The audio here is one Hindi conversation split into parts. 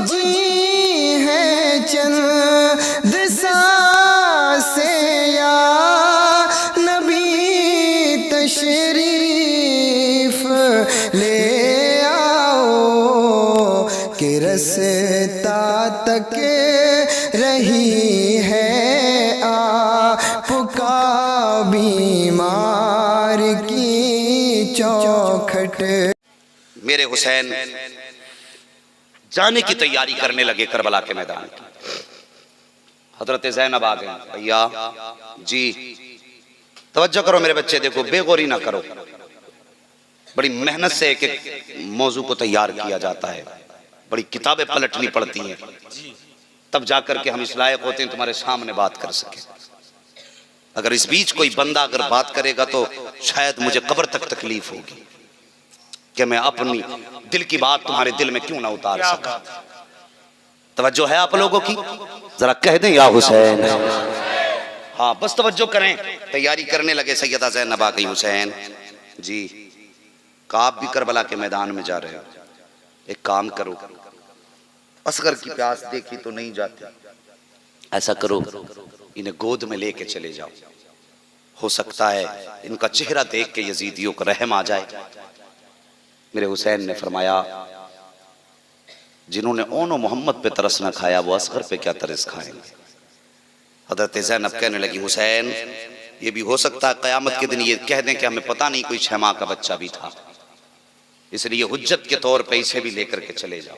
बची है चंद सांसें या नबी तशरीफ ले आओ कि रास्ता तक रही है आपका बीमार की चौखट। मेरे हुसैन जाने की तैयारी करने लगे करबला के मैदान की। हजरत ज़ैनब आ गए। भैया जी तवज्जो करो मेरे बच्चे, देखो बेगौरी ना करो। बड़ी मेहनत से एक एक मौजू को तैयार किया जाता है, बड़ी किताबें पलटनी पड़ती हैं, तब जाकर के हम इस लायक होते हैं तुम्हारे सामने बात कर सके। अगर इस बीच कोई बंदा अगर बात करेगा तो शायद मुझे कब्र तक तकलीफ होगी कि मैं अपनी दिल की बात तुम्हारे दिल में क्यों ना उतार सका। तवज्जो है आप लोगों की? जरा कह दें या हुसैन। हाँ बस तवज्जो करें। तैयारी करने लगे। सैयदा ज़ैनब आ गई। हुसैन जी आप भी करबला के मैदान में जा रहे हो, एक काम करो, असगर की प्यास देखी तो नहीं जाती, ऐसा करो इन्हें गोद में लेके चले जाओ, हो सकता है इनका चेहरा देख के यजीदियों को रहम आ जाए। मेरे हुसैन ने फरमाया जिन्होंने ओनो मोहम्मद पे तरस न खाया वो असगर पे क्या तरस खाएंगे। हजरत ज़ैनब कहने लगी हुसैन ये भी हो सकता है क़यामत के दिन ये कह दें कि हमें पता नहीं कोई 6 माह का बच्चा भी था, इसलिए हुज्जत के तौर पे इसे भी लेकर के चले जाओ।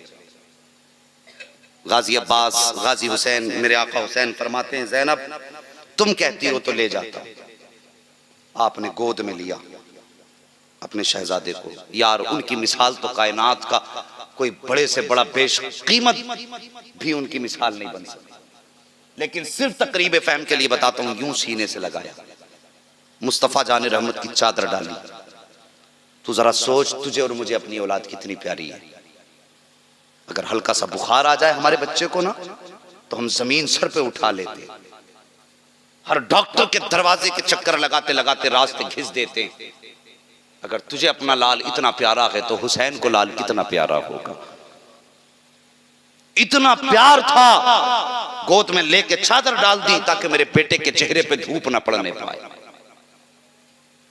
गाजी अब्बास गाजी हुसैन मेरे आका हुसैन फरमाते हैं ज़ैनब तुम कहती हो तो ले जाता। आपने गोद में लिया अपने शहजादे को। यार उनकी मिसाल तो कायनात का कोई बड़े से बड़ा बेशकीमत भी उनकी मिसाल नहीं बन सकती, लेकिन सिर्फ तकरीब फहम के लिए बताता हूं। यूं सीने से लगाया, मुस्तफ़ा जाने रहमत की चादर डाली। तू जरा सोच तुझे और मुझे अपनी औलाद कितनी प्यारी है। अगर हल्का सा बुखार आ जाए हमारे बच्चे को ना तो हम जमीन सर पे उठा लेते, हर डॉक्टर के दरवाजे के चक्कर लगाते लगाते रास्ते घिस देते। अगर तुझे अपना लाल इतना प्यारा है तो हुसैन को लाल कितना प्यारा होगा। इतना प्यार था, गोद में लेके चादर डाल दी ताकि मेरे बेटे के चेहरे पे धूप ना पड़ने पाए।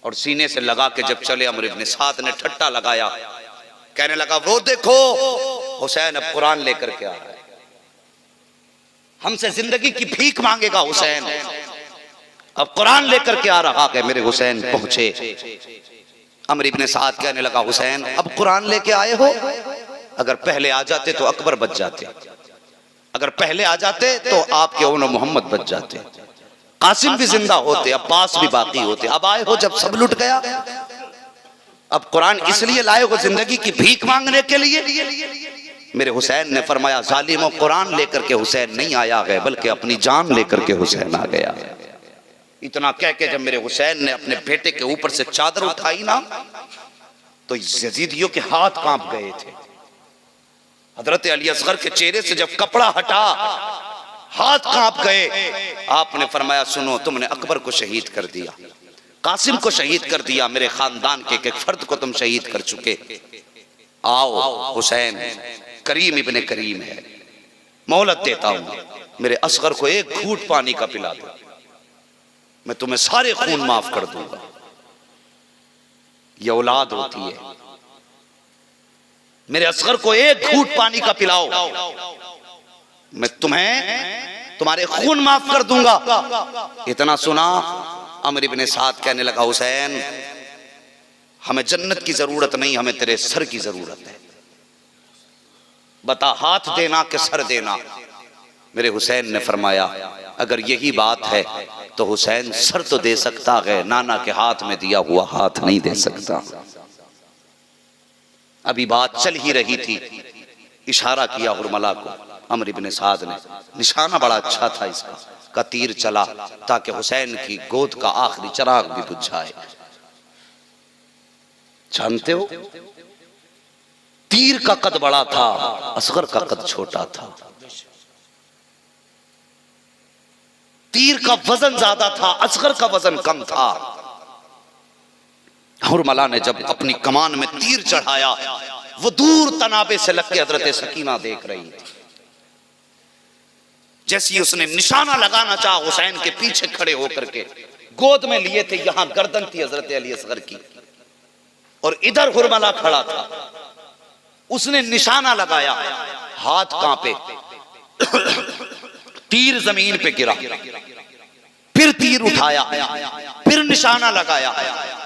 और सीने से लगा के जब चले अमर इब्न साद ने ठट्टा लगाया, कहने लगा वो देखो हुसैन अब कुरान लेकर के आ रहा है, हमसे जिंदगी की भीख मांगेगा हुसैन, अब कुरान लेकर के आ रहा है। मेरे हुसैन पहुंचे। अमर इब्न साद कहने लगा हुसैन अब कुरान लेके आए हो, अगर पहले आ जाते तो अकबर बच जाते, अगर पहले आ जाते तो आपके ओनो मोहम्मद बच जाते, कासिम भी जिंदा होते, अब्बास भी बाकी होते। अब आए हो जब सब लुट गया, अब कुरान इसलिए लाए हो जिंदगी की भीख मांगने के लिए। मेरे हुसैन ने फरमाया जालिमों कुरान लेकर के हुसैन नहीं आया है बल्कि अपनी जान लेकर के हुसैन आ गया। इतना कह के जब मेरे हुसैन ने अपने बेटे के ऊपर से चादर उठाई ना तो यजीदियों के हाथ कांप गए थे। हजरत अली असगर के चेहरे से जब कपड़ा हटा हाथ कांप गए। आपने फरमाया सुनो तुमने अकबर को शहीद कर दिया, कासिम को शहीद कर दिया, मेरे खानदान के एक फर्द को तुम शहीद कर चुके। आओ हुसैन करीम इब्ने करीम है, मोहलत देता हूं, मेरे असगर को एक घूंट पानी का पिला दो, मैं तुम्हें सारे खून माफ कर दूंगा। ये औलाद होती है, मेरे असगर को एक घूंट पानी का पिलाओ, मैं तुम्हें तुम्हारे खून माफ कर दूंगा। इतना सुना अमर इब्न साद कहने लगा हुसैन हमें जन्नत की जरूरत नहीं, हमें तेरे सर की जरूरत है, बता हाथ देना कि सर देना। मेरे हुसैन ने फरमाया अगर यही बात है तो हुसैन सर तो दे सकता है, नाना के हाथ में दिया हुआ हाथ नहीं दे सकता। अभी बात चल ही रही थी, इशारा किया हुरमला को अमर इब्न साद ने, निशाना बड़ा अच्छा था इसका, का तीर चला ताकि हुसैन की गोद का आखिरी चिराग भी बुझ जाए। जानते हो तीर का कद बड़ा था, असगर का कद छोटा था। तीर का वजन ज्यादा था, असगर का वजन कम था। हुरमला ने जब अपनी कमान में तीर चढ़ाया वो दूर तनाबे से लग के हजरत सकीना देख रही थी। जैसी उसने निशाना लगाना चाहा हुसैन के पीछे खड़े होकर के, गोद में लिए थे, यहां गर्दन थी हजरत अली असगर की और इधर हुरमला खड़ा था। उसने निशाना लगाया, हाथ कांपे, तीर जमीन पे गिरा, फिर तीर उठाया, फिर निशाना लगाया,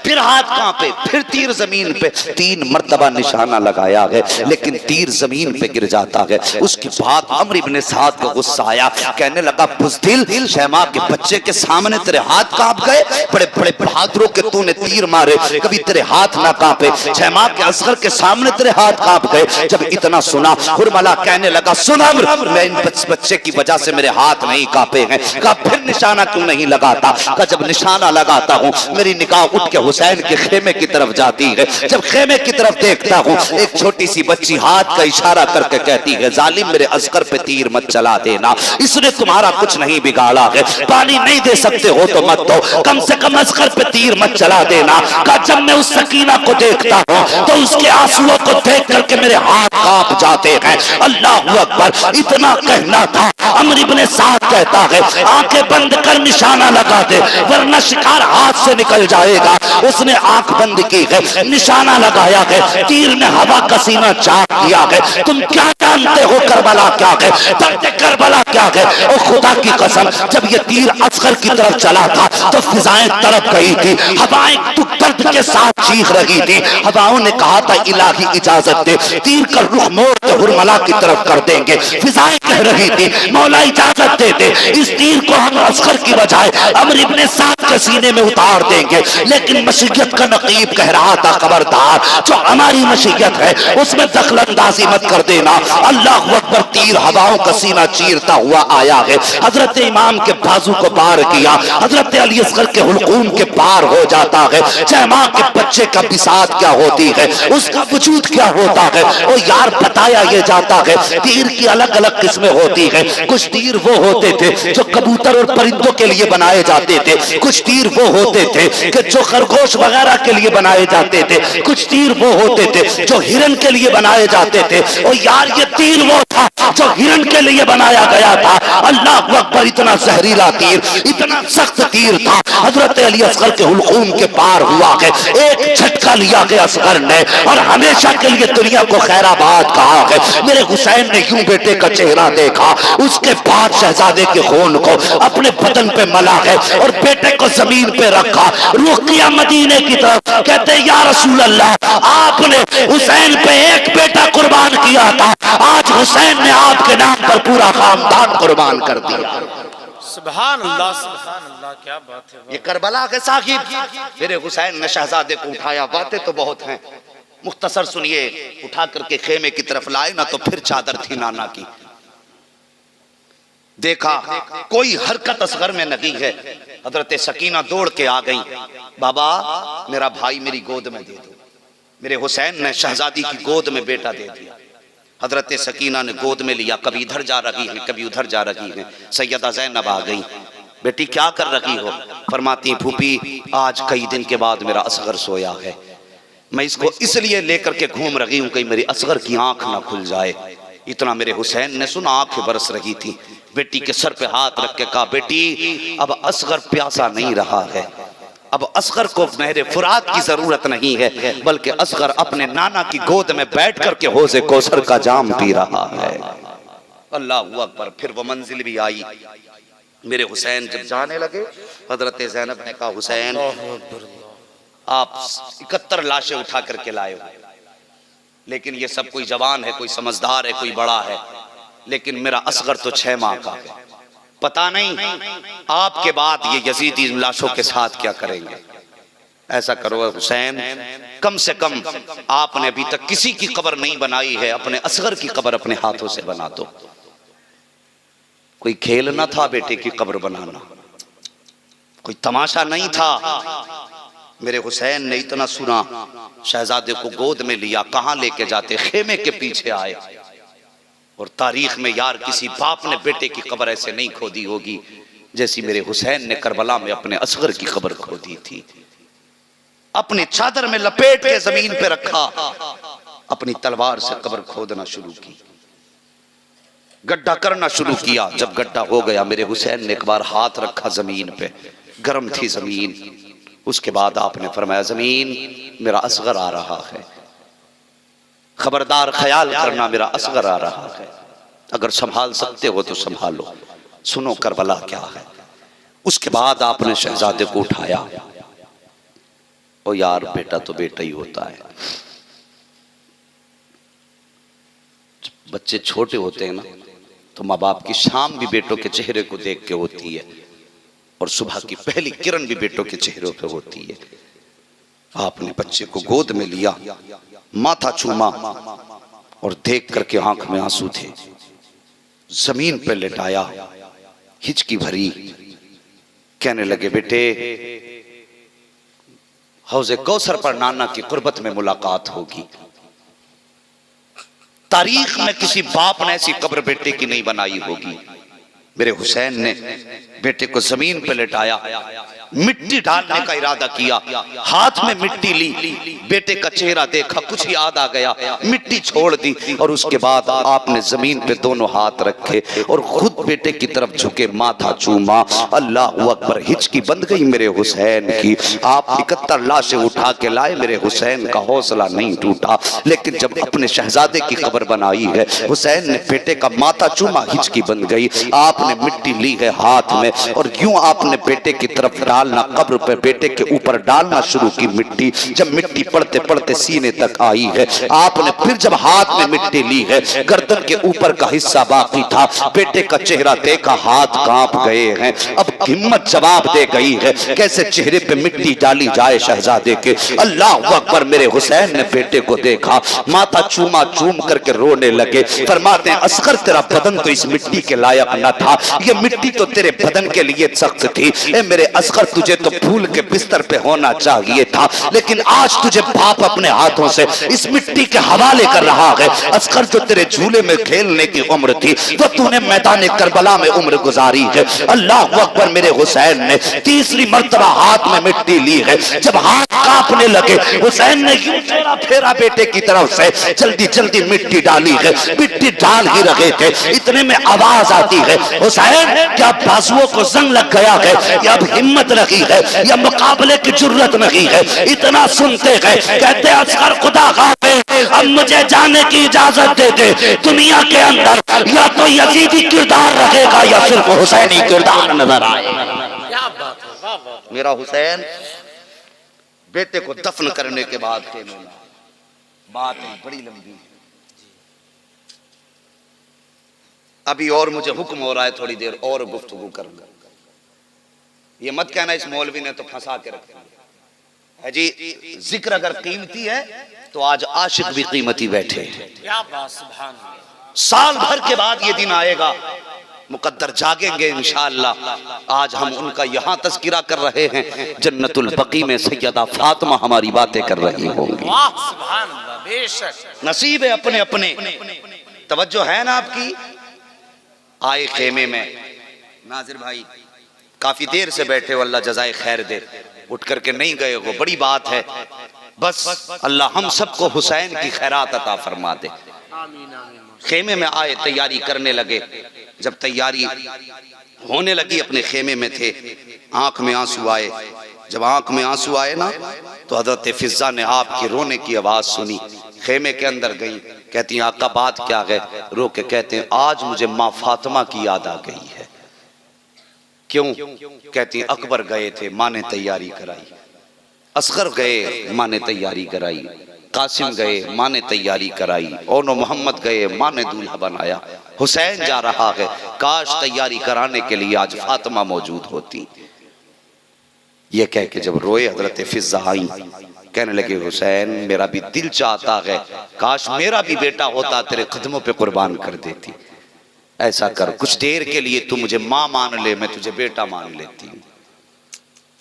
फिर हाथ कांपे, फिर तीर जमीन पे, 3 मर्तबा निशाना लगाया है लेकिन तीर जमीन पे गिर जाता है। उसके बाद अम्र इब्ने साद को गुस्सा आया, कहने लगा बुज़दिल, शैमा के बच्चे के सामने तेरे हाथ कांप गए, बड़े बड़े बहादुरों के तूने तीर मारे, कभी तेरे हाथ ना कांपे, शैमा के असगर के सामने तेरे हाथ कांप गए। जब इतना सुना हुरमला कहने लगा सुन अम्र, मैं इन बच्चे की वजह से मेरे हाथ नहीं कांपे हैं। कहा फिर निशाना क्यों नहीं लगाता? कहा जब निशाना लगाता हूँ मेरी निगाह उठ के हुसैन के खेमे की तरफ जाती है, जब खेमे की तरफ देखता हूँ एक छोटी सी बच्ची हाथ का इशारा करके कहती है जालिम मेरे असगर पे तीर मत चला देना, इसने तुम्हारा कुछ नहीं बिगाड़ा है, पानी नहीं दे सकते हो तो मत दो, कम से कम असगर पे तीर मत चला देना। कहा जब मैं उस सकीना को देखता हूँ तो उसके आंसुओं को देख करके मेरे हाथ कांप जाते हैं। अल्लाह अकबर, इतना कहना था। अम्र इब्ने साद कहता है आंखें बंद कर निशाना लगा दे वरना शिकार हाथ से निकल जाएगा। उसने आंख बंद की है, निशाना लगाया है, तीर ने हवा का सीना चाक दिया है। तुम क्या जानते हो करबला क्या है, दर्द करबला क्या है? और खुदा की कसम जब ये तीर असगर की तरफ चला था तो फिजाएं तड़प गई थी, हवाएं दर्द के साथ चीख रही थी। हवाओं ने कहा था इलाही इजाजत दे, तीर का रुख मोड़ के हुरमला की तरफ कर देंगे। फिजाएं कह रही थी मौला इजाजत दे दे, इस तीर को हम असगर की बजाय अम्र इब्ने साद के सीने में उतार देंगे। लेकिन मशीयत का नकीब कह रहा था खबरदार, जो हमारी मशीयत है उसमें दखलंदाजी मत कर देना। अल्लाह अकबर, तीर हवाओं का सीना चीरता हुआ आया है, हजरत इमाम के बाजू को पार किया, हजरत अली असगर के हुलकूम के पार हो जाता है। चाहे माँ के बच्चे का बिसात क्या होती है, उसका वजूद क्या होता है, ओ यार बताया ये जाता है। तीर की अलग अलग किस्में होती है, कुछ तीर वो होते थे जो कबूतर और परिंदों के लिए बनाए जाते थे, कुछ तीर वो होते थे कि जो खरगोश वगैरह के लिए बनाए जाते थे, कुछ तीर वो होते थे जो हिरन के लिए बनाए जाते थे। और यार ये तीर वो था जो हिरन के लिए बनाया गया था। अल्लाह अकबर, इतना जहरीला तीर, इतना सख्त तीर था, हजरत अली असगर के हुलकूम के पार हुआ है। एक झटका लिया गया असगर ने और हमेशा के लिए दुनिया को खैराबाद कहा है। मेरे हुसैन ने यूं बेटे का चेहरा देखा, उसके बाद शहजादे के खून को अपने बदन पे मला है और बेटे को जमीन पे रखा, रुख किया मदीने की तरफ। कहते या रसूल अल्लाह, आपने हुसैन पे एक बेटा कुर्बान किया था, आज हुसैन ने आपके नाम पर पूरा खानदान कुर्बान कर दिया। सुभान अल्लाह, सुभान अल्लाह, क्या बात है। ये करबला के साहिब मेरे हुसैन ने शहजादे को उठाया। बातें तो बहुत हैं, मुख्तसर सुनिए। उठा करके खेमे की तरफ लाए ना तो फिर चादर थी नाना की। देखा कोई हरकत असगर में नहीं है, हजरत सकीना दौड़ के आ गई, बाबा मेरा भाई मेरी गोद में दे दो। मेरे हुसैन ने शहजादी की गोद में बेटा दे दिया। हजरत सकीना ने गोद में लिया, कभी इधर जा रही है कभी उधर जा रही है। सैयदा ज़ैनब आ गई, बेटी क्या कर रही हो? फरमाती फूफी आज कई दिन के बाद मेरा असगर सोया है, मैं इसको इसलिए लेकर के घूम रही हूं कहीं मेरी असगर की आंख ना खुल जाए। इतना मेरे हुसैन ने सुना, आंखें बरस रही थी। बेटी के सर पे हाथ रख के कहा बेटी अब असगर प्यासा नहीं रहा है, अब असगर को नहरे फुरात की जरूरत नहीं है, बल्कि असगर अपने नाना की गोद में बैठ करके हौज़े कौसर का जाम पी रहा है। अल्लाह अकबर। फिर वो मंजिल भी आई। मेरे हुसैन जब जाने लगे, हजरत ज़ैनब ने कहा हुसैन आप 71 लाशें उठा करके लाए हो, लेकिन ये सब कोई जवान है, कोई समझदार है, कोई बड़ा है, लेकिन मेरा असगर तो 6 माह का है। पता नहीं आपके बाद ये यजीदी लाशों के साथ क्या करेंगे। ऐसा करो हुसैन, कम से कम आपने अभी तक किसी की कब्र नहीं बनाई है, अपने असगर की कब्र अपने हाथों से बना दो। कोई खेल ना था बेटे की कब्र बनाना, कोई तमाशा नहीं था। मेरे हुसैन ने इतना सुना, शहजादे को गोद में लिया, कहां लेके जाते? खेमे के पीछे आए। और तारीख में यार किसी बाप ने बेटे की कब्र ऐसे नहीं खोदी होगी जैसी मेरे हुसैन ने करबला में अपने असगर की कब्र खोदी थी। अपनी चादर में लपेट के जमीन पे रखा, अपनी तलवार से कब्र खोदना शुरू की। गड्ढा करना शुरू किया। जब गड्ढा हो गया, मेरे हुसैन ने एक बार हाथ रखा जमीन पे, गर्म थी जमीन। उसके बाद आपने फरमाया, जमीन मेरा असगर आ रहा है, खबरदार ख्याल करना, मेरा असगर आ रहा है, अगर संभाल सकते हो तो संभालो, सुनो करबला क्या है। उसके बाद आपने शहजादे को उठाया। ओ यार, बेटा तो बेटा ही होता है। बच्चे छोटे होते हैं ना, तो माँ बाप की शाम भी बेटों के चेहरे को देख के होती है, और सुबह की पहली किरण भी बेटों के चेहरों पे होती है। आपने बच्चे को गोद में लिया, माथा चूमा, और देख करके आंख में आंसू थे, जमीन पे लेटाया, हिचकी भरी, कहने लगे, बेटे हौज़े कौसर पर नाना की कुर्बत में मुलाकात होगी। तारीख में किसी बाप ने ऐसी कब्र बेटे की नहीं बनाई होगी। मेरे हुसैन ने बेटे को जमीन पे लेटाया, मिट्टी डालने का इरादा किया, हाथ में मिट्टी ली, बेटे का चेहरा देखा, कुछ याद आ गया, मिट्टी छोड़ दी, और उसके बाद आपने जमीन पे दोनों हाथ रखे और खुद बेटे की तरफ झुके, माथा चूमा। अल्लाह अकबर, हिचकी बंद गई मेरे हुसैन की। आप 71 लाशें उठा के लाए, मेरे हुसैन का हौसला नहीं टूटा। लेकिन जब अपने शहजादे की खबर बनाई है, हुसैन ने बेटे का माथा चूमा, हिचकी बंद गई। आपने मिट्टी ली है हाथ में, और यूं आपने बेटे की तरफ डालना, कब्र पे बेटे के ऊपर डालना शुरू की मिट्टी। जब मिट्टी पड़ते पड़ते सीने तक आई है, आपने फिर जब हाथ में मिट्टी ली है, गर्दन के ऊपर का हिस्सा बाकी था, बेटे का चेहरा देखा, हाथ कांप गए हैं। अब हिम्मत जवाब दे गई है, कैसे चेहरे पे मिट्टी डाली जाए शहजादे के। अल्लाह अकबर, मेरे हुसैन ने बेटे को देखा, माथा चूमा, चूम करके रोने लगे। फरमाते हैं, असगर तेरा बदन तो इस मिट्टी के लायक न था, ये मिट्टी तो तेरे बदन के लिए सख्त थी। ए मेरे असगर, तुझे तो फूल के बिस्तर पे होना चाहिए था, लेकिन आज तुझे बाप अपने हाथों से इस मिट्टी के हवाले कर रहा है। असगर, जो तेरे झूले में खेलने की उम्र थी, वो तूने मैदान करबला में उम्र गुजारी है। अल्लाह अकबर, मेरे हुसैन ने तीसरी मर्तबा हाथ में मिट्टी ली है। जब हाथ कांपने लगे, हुसैन ने यूं चेहरा फेरा बेटे की तरफ से, जल्दी जल्दी मिट्टी डाली है। मिट्टी डाल ही रहे थे, इतने में आवाज आती है, हुसैन क्या बाजुओं को जंग लग गया है, या अब हिम्मत नहीं है, या मुकाबले की जुर्रत नहीं है। इतना सुनते हैं, कहते असगर खुदा खाफिज, अब मुझे जाने की इजाजत दे दे। दुनिया के अंदर या तो यजीदी किरदार रहेगा, या सिर्फ हुसैनी किरदार नजर आएगा। क्या बात है, वाह वाह। मेरा हुसैन बेटे को दफन करने के बाद के बात बड़ी लंबी है, अभी और मुझे हुक्म हो रहा है थोड़ी देर और गुफ्तगू करूंगा। ये मत कहना इस मौलवी ने तो फंसा के रखा है जी। जिक्र अगर कीमती है तो आज आशिक भी कीमती बैठे हैं। क्या बात, सुभान अल्लाह। साल भर के बाद ये दिन आएगा, मुकद्दर जागेंगे इंशाअल्लाह। आज हम उनका यहाँ तज़किरा कर रहे हैं, जन्नतुल बकी में सैयदा फातिमा हमारी बातें कर रही होंगी। वाह, सुभान अल्लाह, बेशक। नसीब है अपने अपने। तवज्जो है ना आपकी। आए खेमे में, नाजिर भाई काफी देर से बैठे हो, अल्लाह जज़ाए खैर दे, उठ करके नहीं गए हो, बड़ी बात है। बस अल्लाह हम सबको हुसैन की खैरात अता फरमा दे। आमीन आमीन। खेमे में आए, तैयारी करने लगे। जब तैयारी होने लगी, अपने खेमे में थे, आंख में आंसू आए। जब आंख में आंसू आए ना, तो हजरत फिजा ने आपके रोने की आवाज सुनी, खेमे के अंदर गई। कहती हैं, आका बात क्या है? रो के कहते हैं, आज मुझे माँ फातिमा की याद आ गई है। क्यों? कहती हैं, अकबर गए थे, माँ ने तैयारी कराई, असगर गए, माँ ने तैयारी कराई, कासिम गए, माँ ने तैयारी कराई, ओनो मोहम्मद गए, माँ ने दूल्हा बनाया, हुसैन जा रहा है, काश तैयारी कराने के लिए आज फातिमा मौजूद होती। ये कह के जब रोए, हजरत फिजा आई, कहने लगे, हुसैन मेरा भी दिल चाहता है, काश मेरा भी बेटा होता, तेरे कदमों पे कुर्बान कर देती। ऐसा कर, कुछ देर के लिए तू मुझे माँ मान ले, मैं तुझे बेटा मान लेती हूँ।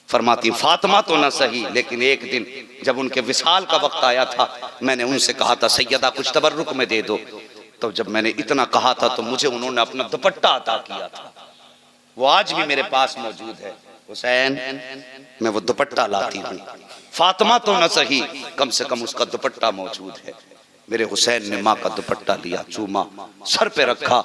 फरमाती, फातिमा तो ना सही, लेकिन एक दिन जब उनके विसाल का वक्त आया था, मैंने उनसे कहा था, सैयदा कुछ तबर्रुक में दे दो। तो जब मैंने इतना कहा था, तो मुझे उन्होंने अपना दुपट्टा अता किया था, वो आज भी मेरे पास मौजूद है। हुसैन, मैं वो दुपट्टा लाती हूँ, फातिमा तो न सही, कम से कम उसका दुपट्टा मौजूद है। मेरे हुसैन ने माँ का दुपट्टा लिया, चूमा, सर पे रखा,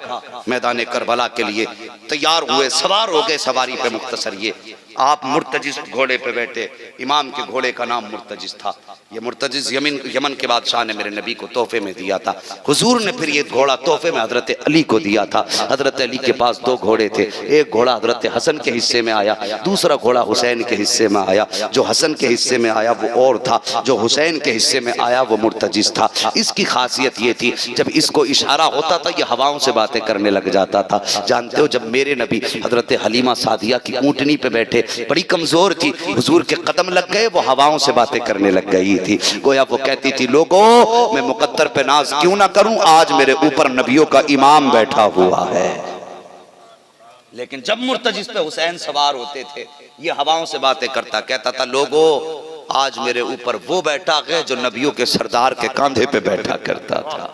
मैदान करबला के लिए तैयार हुए, सवार हो गए सवारी पे। मुख्तसर ये आप मुर्तजिस घोड़े पे बैठे, इमाम के घोड़े का नाम मुर्तजिस था। ये मुर्तजिस यमन के बादशाह ने मेरे नबी को तोहफे में दिया था। हुजूर ने फिर ये घोड़ा तोहफे में हजरत अली को दिया था। हजरत अली के पास 2 घोड़े थे, एक घोड़ा हजरत हसन के हिस्से में आया, दूसरा घोड़ा हुसैन के हिस्से में आया। जो हसन के हिस्से में आया वो और था, जो हुसैन के हिस्से में आया वो मुर्तजिस था। इसकी खासियत ये थी, जब इसको इशारा होता था ये हवाओं से बातें करने लग जाता था। जानते हो, जब मेरे नबी हजरत हलीमा सादिया की ऊंटनी पे बैठे, बड़ी कमजोर थी, हुजूर के कदम लग गए, वो हवाओं से बातें करने लग गई थी। गोया वो कहती थी, लोगों मैं मुकद्दर पे नाज क्यों ना करूं, आज मेरे ऊपर नबियों का इमाम बैठा हुआ है। लेकिन जब मुर्तजिस पे हुसैन सवार होते थे, ये हवाओं से बातें करता, कहता था, लोगों आज मेरे ऊपर वो बैठा है जो नबियों के सरदार के कंधे पे बैठा करता था।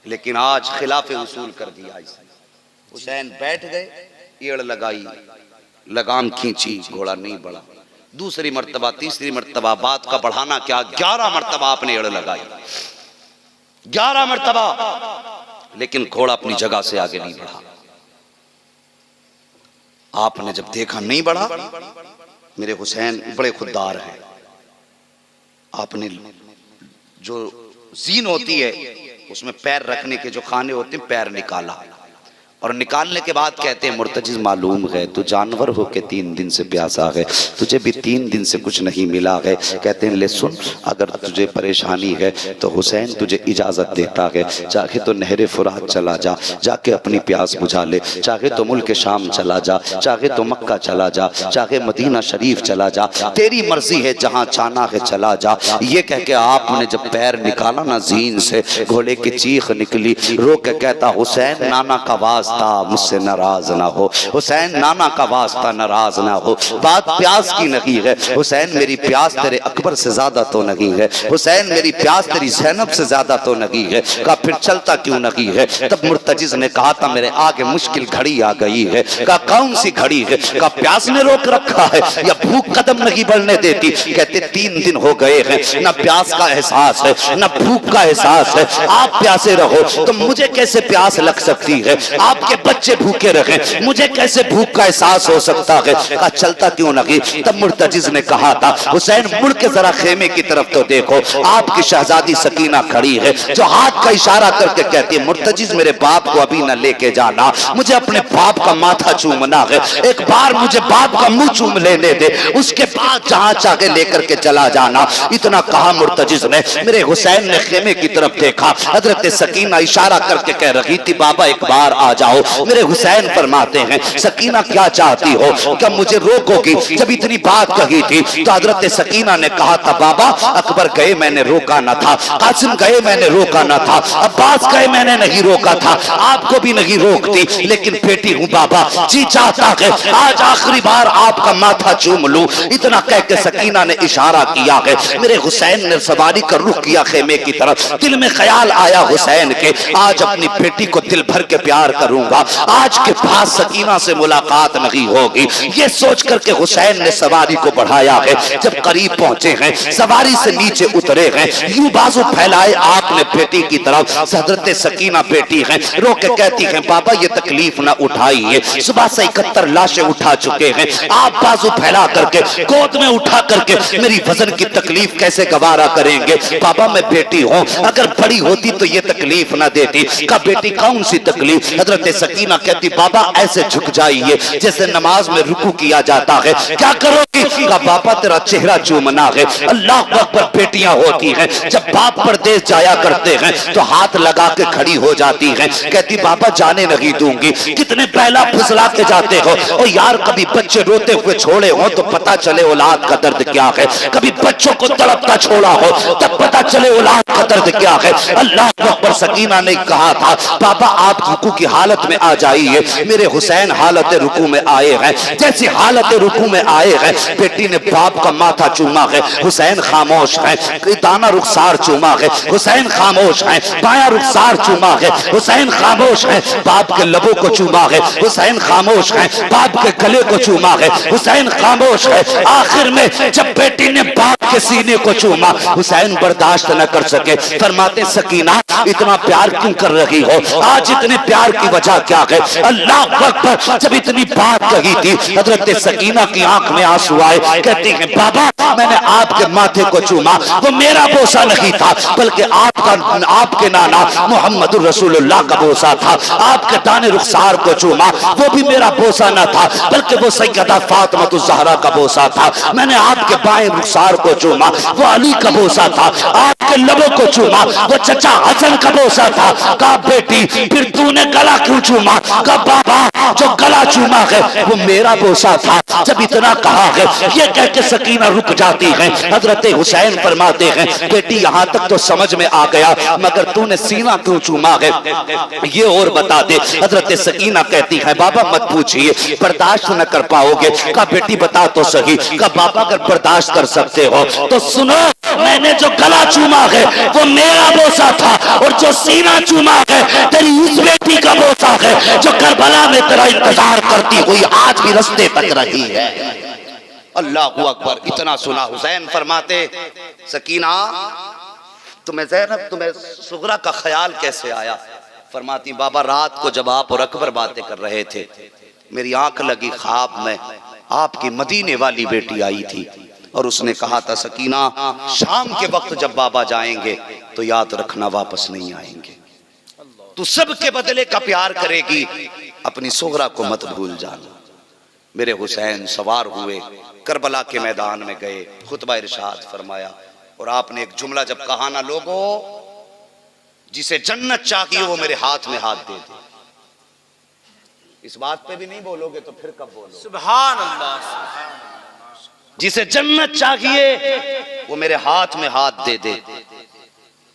लेकिन आज खिलाफे उसूल कर दिया। हुसैन बैठ गए, एड़ लगाई, लगाम खींची, घोड़ा नहीं बढ़ा। दूसरी मर्तबा, तीसरी मर्तबा, बात का बढ़ाना क्या, 11 मर्तबा आपने एड़ लगाई, 11 मर्तबा, लेकिन घोड़ा अपनी जगह से आगे नहीं बढ़ा। आपने जब देखा नहीं बढ़ा, मेरे हुसैन बड़े खुददार हैं, आपने जो जीन होती है उसमें पैर रखने के जो खाने होते हैं, पैर निकाला, और निकालने के बाद कहते हैं, मुर्तजिज मालूम है तू जानवर हो के 3 दिन से प्यासा है, तुझे भी 3 दिन से कुछ नहीं मिला है। कहते हैं, ले सुन, अगर तुझे परेशानी है तो हुसैन तुझे इजाज़त देता है, चाहे तो नहरे फुरात चला जा, जाके अपनी प्यास बुझा ले, चाहे तो मुल्क शाम चला जा, चाहे तो मक्का चला जा, चाहे मदीना शरीफ चला जा, तेरी मर्जी है, जहाँ चाहना है चला जा। ये कह के आपने जब पैर निकाला ना जीन से, घोड़े की चीख निकली, रो के कहता, हुसैन नाना का वास्ता मुझसे नाराज ना हो, हुसैन नाना का वास्ता नाराज ना हो। बात प्यास की नहीं है हुसैन, मेरी प्यास तेरे अकबर से ज्यादा तो नहीं है, हुसैन मेरी प्यास तेरी ज़ैनब से ज्यादा तो नहीं है। कहा फिर चलता क्यों नहीं है? तब मुर्तजिज ने कहा था, मेरे आगे मुश्किल घड़ी आ गई है। कहा कौन सी घड़ी है? कहा प्यास ने रोक रखा है या भूख कदम नहीं बढ़ने देती। कहते 3 दिन हो गए हैं, न प्यास का एहसास है न भूख का एहसास है, आप प्यासे रहो तो मुझे कैसे प्यास लग सकती है? आपके बच्चे भूखे रहे, मुझे कैसे भूख का एहसास हो सकता है? कहा चलता क्यों नहीं? तब मुर्तजिज ने कहा था, हुसैन मुड़ के जरा खेमे की तरफ तो देखो, आपकी शहजादी सकीना खड़ी है जो हाथ का इशारा करके कहती है, मुर्तजिज मेरे बाप को अभी न लेके जाना, मुझे अपने बाप का माथा चूमना है, एक बार मुझे बाप का मुंह चूम लेने दे, उसके बाद जहां चाहे लेकर के चला जाना। इतना कहा मुर्तजिज ने, मेरे हुसैन ने खेमे की तरफ देखा, हजरत सकीना इशारा करके कह रही थी, बाबा एक बार आ जाओ। मेरे हुसैन फरमाते हैं, सकीना क्या चाहती हो, क्या मुझे रोकोगी? जब इतनी बात कही थी तो हजरत सकीना ने कहा था, बाबा अकबर गए मैंने रोका न था, कासिम गए मैंने रोका न था, अब्बास गए मैंने नहीं रोका था, आपको भी नहीं रोकती, लेकिन बेटी हूँ बाबा, जी चाहता है आज आखिरी बार आपका माथा चूम लूं। इतना कह के सकीना ने इशारा किया है। मेरे हुसैन ने सवारी का रुख किया खेमे की तरफ। दिल में ख्याल आया हुसैन के, आज अपनी बेटी को दिल भर के प्यार करूंगा, आज के बाद सकीना से मुलाकात नहीं होगी। ये सोच करके हुसैन ने सवारी को बढ़ाया है। जब करीब पहुंचे हैं, सवारी से नीचे उतरे हैं, यूं बाजू फैलाए आपने बेटी की तरफ। हजरत सकीना बेटी हैं, रो के कहती हैं, बाबा ये तकलीफ ना उठाइए, सुबह से 71 लाशें उठा चुके हैं, आप बाजू फैला करके गोद में उठा करके मेरी वजन की तकलीफ कैसे गवारा करेंगे? बाबा मैं बेटी हूँ, अगर बड़ी होती तो ये तकलीफ ना देती। का बेटी कौन सी तकलीफ? हजरत सकीना कहती, बाबा ऐसे झुक जाइए जैसे नमाज में रुकू किया जाता है। क्या करोगी? का बाबा तेरा चेहरा चूमना है। अल्लाह अकबर। बेटियां होती हैं, जब बाप परदेश जाया करते हैं तो हाथ लगा के खड़ी हो जाती हैं, कहती बाबा जाने नहीं दूंगी। कितने पहला फुसला के जाते हो। और यार कभी बच्चे रोते हुए छोड़े हो तो पता चले औलाद का दर्द क्या है, कभी बच्चों को तड़पता छोड़ा हो तब पता चले औलाद का दर्द क्या है। अल्लाह अकबर। सकीना ने कहा था, बाबा आप रुकू की हालत हालत में आ जाइए। मेरे हुसैन हालत रुकू में आए हैं। जैसी हालत रुकू में आए हैं, बेटी ने बाप का माथा चूमा है, हुसैन खामोश है। दाना रुखसार चूमा है, हुसैन खामोश है। बाया रुखसार चूमा है, हुसैन खामोश है। बाप के लबों को चूमा है, हुसैन खामोश है। बाप के गले को चूमा है, हुसैन खामोश है। आखिर में जब बेटी ने बाप के सीने को चूमा, हुसैन बर्दाश्त न कर सके। फरमाते सकीना इतना प्यार क्यों कर रही हो? आज इतने प्यार की वजह क्या है? अल्लाह अकबर। जब इतनी बात कही थी, हजरत सकीना की आंख में आंसू आए। कहती हैं बाबा मैंने आपके माथे को चूमा, वो मेरा बोसा नहीं था, बल्कि आपके नाना मोहम्मद रसूलुल्लाह का बोसा था। आपके दाने रुखसार को चूमा, वो भी मेरा बोसा न था, बल्कि वो सैयदा फातिमा ज़हरा का बोसा था। मैंने आपके बाएं रुखसार को चूमा, वो अली का बोसा था। आपके लबों को चूमा, वो चचा हसन का बोसा था। कहा बेटी फिर तूने गला क्यों चूमा? कहा बाबा जो गला चूमा है वो मेरा बोसा था। जब इतना कहा है, ये कह के सकीना रुक जाती है। हजरत हुसैन फरमाते हैं बेटी यहाँ तक तो समझ में आ गया, मगर तूने सीना क्यों चूमा है ये और बता दे। हजरत सकीना कहती है बाबा मत पूछिए, बर्दाश्त न कर पाओगे। कहा बेटी बता तो सही। कहा बाबा अगर बर्दाश्त कर सकते हो तो सुनो, मैंने जो गला चूमा है वो मेरा बोसा था, और जो सीना चूमा है तेरी इस बेटी का बोसा है जो करबला में तेरा इंतजार करती हुई आज भी रास्ते तक रही है। अल्लाहू अकबर। इतना सुना हुसैन फरमाते सकीना तुम्हें ज़ैनब तुम्हें सुगरा का ख्याल कैसे आया? फरमाती बाबा रात को जब आप और अकबर बातें कर रहे थे, मेरी आंख लगी ख्वाब में आपकी मदीने वाली बेटी आई थी, और उसने कहा था सकीना शाम के वक्त जब बाबा जाएंगे तो याद रखना वापस नहीं आएंगे। तू सबके बदले का प्यार करेगी, अपनी सुगरा को मत भूल जाना। मेरे हुसैन सवार हुए, करबला के मैदान में गए, खुतबा इरशाद फरमाया, और आपने एक जुमला जब कहा ना, लोगों जिसे जन्नत चाहिए वो मेरे हाथ में हाथ दे दे। इस बात पे भी नहीं बोलोगे तो फिर कब बोलोगे? सुभान अल्लाह। जिसे जन्नत चाहिए वो मेरे हाथ में हाथ दे दे।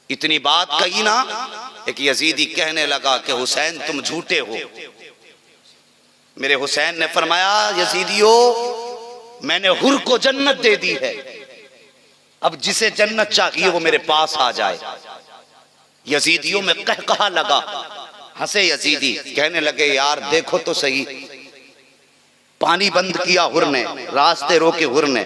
इतनी बात कही ना, एक यजीदी कहने लगा कि हुसैन तुम झूठे हो। मेरे हुसैन ने फरमाया यजीदियों मैंने हुर को जन्नत दे दी है, अब जिसे जन्नत चाहिए वो मेरे पास आ जाए। यजीदियों में कहा लगा, हंसे यजीदी, कहने लगे यार देखो तो सही, पानी बंद किया हुर ने, रास्ते रोके हुर ने,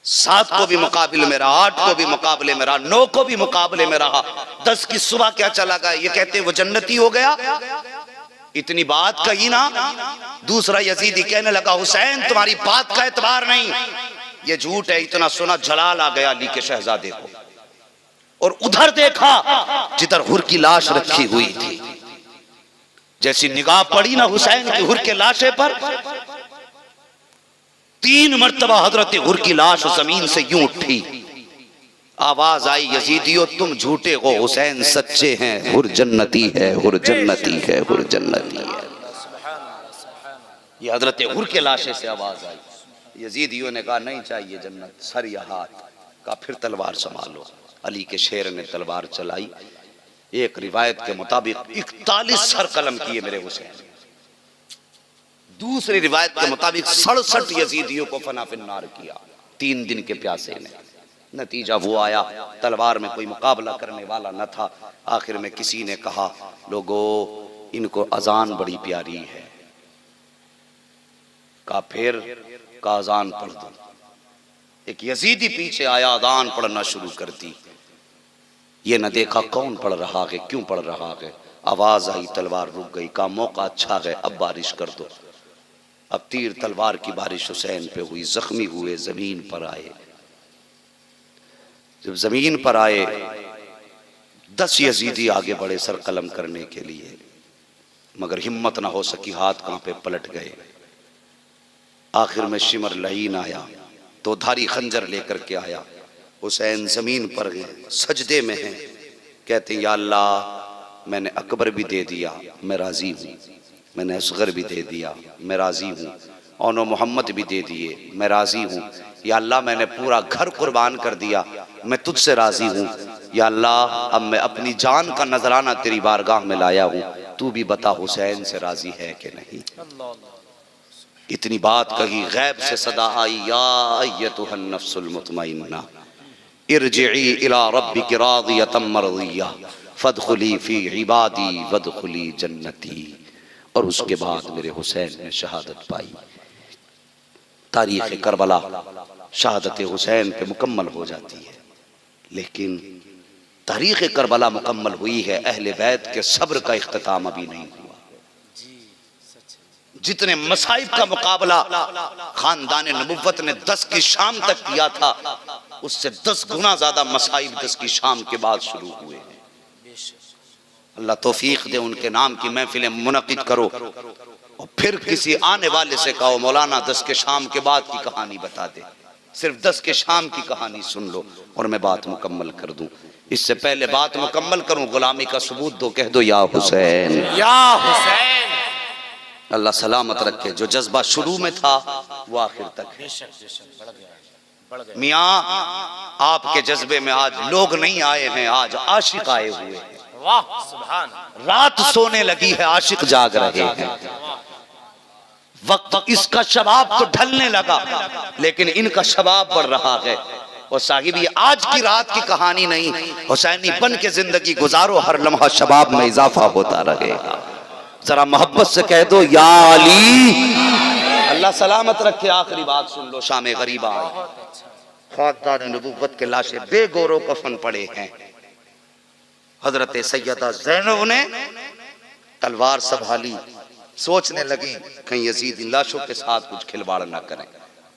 7 को भी मुकाबले में रहा, 8 को भी मुकाबले में रहा, 9 को भी मुकाबले में रहा, 10 की सुबह क्या चला गया? ये कहते वो जन्नती हो गया। इतनी बात कही ना, दूसरा यजीदी कहने लगा हुसैन तुम्हारी बात का एतबार नहीं, ये झूठ है। इतना सुना जलाल आ गया अली के शहजादे को, और उधर देखा जिधर हुर की लाश रखी हुई थी। जैसी निगाह पड़ी ना हुसैन की हुर के लाशे पर, 3 मर्तबा हजरत हुर की लाश जमीन से यूं उठी। आवाज आई यजीदियों तुम झूठे हो, हुसैन सच्चे हैं, हुर जन्नती है, हुर जन्नती है, हुर जन्नती है। ये हजरत हुर के लाशे से आवाज आई। यजीदियों ने कहा नहीं चाहिए जन्नत, सर या हाथ। कहा फिर तलवार संभालो। अली के शेर ने तलवार चलाई। एक रिवायत के मुताबिक 41 सर कलम किए मेरे हुसैन। दूसरी रिवायत के मुताबिक 67 यजीदियों को फना फिन्नार किया 3 दिन के प्यासे ने। नतीजा वो आया, तलवार में कोई मुकाबला करने वाला न था। आखिर में किसी ने कहा लोगों इनको अजान बड़ी प्यारी है। कहा फिर का अजान पढ़ दो। एक यजीदी पीछे आया, अजान पढ़ना शुरू कर दी। ये न देखा कौन पढ़ रहा है, क्यों पढ़ रहा है। आवाज आई, तलवार रुक गई। कहा मौका अच्छा है, अब बारिश कर दो। अब तीर तलवार की बारिश हुसैन पे हुई। जख्मी हुए, जमीन पर आए। जब जमीन पर आए 10 यजीदी आगे बढ़े सर कलम करने के लिए, मगर हिम्मत ना हो सकी, हाथ कांपे, पलट गए। आखिर में शिमर लईन आया, तो धारी खंजर लेकर के आया। हुसैन जमीन पर गए, सजदे में हैं। कहते या अल्लाह मैंने अकबर भी दे दिया, मैं राजी हूँ। मैंने असगर भी दे दिया, मैं राजी हूँ। औनो मोहम्मद भी दे दिए, मैं राजी हूँ। या अल्लाह मैंने पूरा घर कुर्बान कर दिया, मैं तुझसे राजी हूँ। या अल्लाह अब मैं अपनी जान का नजराना तेरी बारगाह में लाया हूँ, तू भी बता हुसैन से राजी है कि नहीं। अल्लाह अल्लाह। इतनी बात कही, गैब से सदा आई, या अय्यतुहन नफ्सुल मुतमइन्ना इरजिई इला रब्बिकी रादियतम मर्दिया फदखुली फी इबादी वदखुली जन्नती। और उसके बाद मेरे हुसैन ने शहादत पाई। तारीख़ करबला शहादत हुसैन पे मुकम्मल हो जाती है, लेकिन तारीख़ करबला मुकम्मल हुई है, अहले बैत के सब्र का इख्तिताम अभी नहीं हुआ। जितने मसाइब का मुकाबला खानदान नबुव्वत ने 10 की शाम तक किया था, उससे 10 गुना ज्यादा मसाइब 10 की शाम के बाद शुरू हुए हैं। अल्लाह तौफीक दे, उनके नाम की महफिलें मुनक़िद करो और फिर किसी आने वाले से कहो मौलाना 10 के शाम के बाद की कहानी बता दे, सिर्फ 10 के शाम की कहानी सुन लो और मैं बात मुकम्मल कर दूं। इससे पहले बात मुकम्मल करूं, गुलामी का सबूत दो, कह दो या हुसैन या हुसैन। अल्लाह सलामत रखे। जो जज्बा शुरू में था वो आखिर तक है। बेशक बेशक बढ़ गया, बढ़ गया। मियाँ आपके जज्बे में आज लोग नहीं आए हैं, आज आशिक आए हुए हैं। वाह सुभान। रात सोने लगी है, आशिक जाग रहे हैं। वक्त इसका शबाब तो ढलने लगा, लेकिन इनका शबाब बढ़ रहा है। और साहिब ये आज की रात की कहानी नहीं, हुसैनी बन के जिंदगी गुजारो, हर लम्हा शबाब में इजाफा होता रहेगा। जरा मोहब्बत से कह दो या अली। अल्लाह सलामत रखे। आखिरी बात सुन लो, शाम गरीबा आई, खानदान नबुव्वत के लाशें बेगौरो कफन पड़े हैं। हजरत सैयदा ज़ैनब ने तलवार संभाली, सोचने लगी कहीं यजीद इन लाशों के साथ कुछ खिलवाड़ ना करें।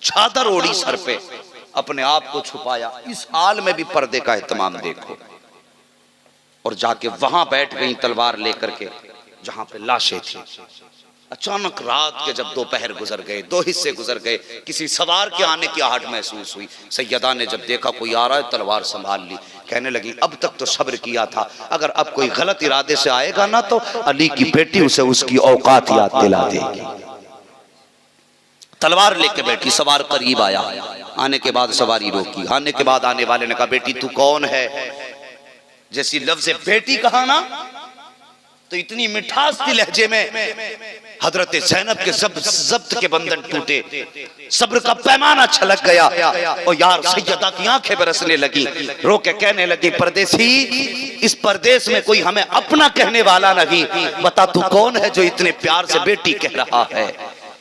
चादर ओढ़ी सर पे, अपने आप को छुपाया। इस हाल में भी पर्दे का एहतमाम देखो। और जाके वहां बैठ गई तलवार लेकर के जहां पे लाशें थी। अचानक रात के जब दोपहर गुजर गए, 2 हिस्से गुजर गए, किसी सवार के आने की आहट महसूस हुई। सैयदा ने जब देखा कोई आ रहा है, तलवार संभाल ली। कहने लगी अब तक तो सब्र किया था, अगर अब कोई गलत इरादे से आएगा ना तो अली की बेटी उसे उसकी औकात याद दिला देगी। तलवार लेके बैठी, सवार करीब आया, आने के बाद सवारी रोकी। आने के बाद आने वाले ने कहा बेटी तू कौन है। जैसी लफ्ज़ बेटी कहा ना, तो इतनी मिठास की लहजे में हजरत ज़ैनब के ज़ब्त के बंधन टूटे, सब्र का पैमाना छलक गया। और यार सैयदा की आंखें बरसने लगी, रो के कहने लगी परदेसी, इस परदेश में कोई हमें अपना कहने वाला नहीं, बता तू कौन है जो इतने प्यार से बेटी कह रहा है।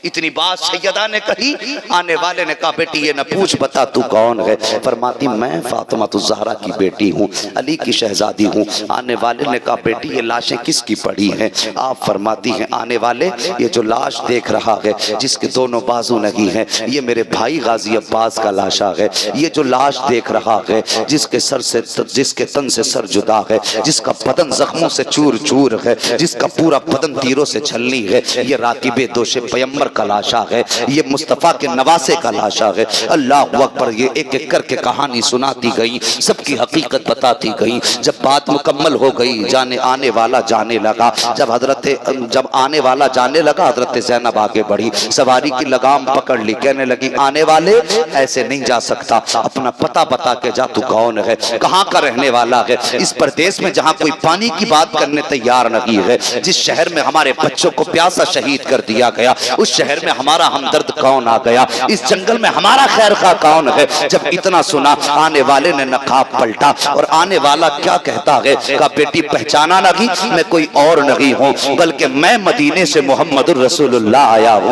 इतनी बात सैयदा ने कही, आने वाले ने कहा बेटी ये न पूछ, बता तू कौन है। फरमाती मैं फातिमा ज़हरा की बेटी हूँ, अली की शहजादी हूँ। आने वाले ने कहा बेटी ये लाशें किसकी पड़ी हैं। आप फरमाती हैं आने वाले ये जो लाश देख रहा है जिसके दोनों बाजू नहीं है, ये मेरे भाई गाजी अब्बास का लाशा है। ये जो लाश देख रहा है जिसके सर से जिसके तन से सर जुदा है, जिसका बदन जख्मों से चूर चूर है, जिसका पूरा बदन तीरों से छलनी है, ये राकिबे दोषे पैगंबर का लाशा है, ये मुस्तफा के नवासे का लाशा है। अल्लाह अकबर। ये एक एक करके कहानी सुनाती गई, सबकी हकीकत बताती गई। जब बात मुकम्मल हो गई, जाने आने वाला जाने लगा। जब आने वाला जाने लगा, हजरत ज़ैनब आगे बढ़ी, सवारी की लगाम पकड़ ली, कहने लगी आने वाले ऐसे नहीं जा सकता, अपना पता बता के जा, तू कौन है, कहाँ का रहने वाला है। इस प्रदेश में जहाँ कोई पानी की बात करने तैयार नहीं है, जिस शहर में हमारे बच्चों को प्यासा शहीद कर दिया गया, उस शहर में हमारा हमदर्द कौन आ गया, इस जंगल में हमारा खैर खा कौन है। जब इतना सुना, आने वाले ने नकाब पलटा और आने वाला क्या कहता है, कहा बेटी पहचाना नहीं, मैं कोई और नहीं हूँ बल्कि मैं मदीने से मोहम्मदुर रसूलुल्लाह आया हूँ।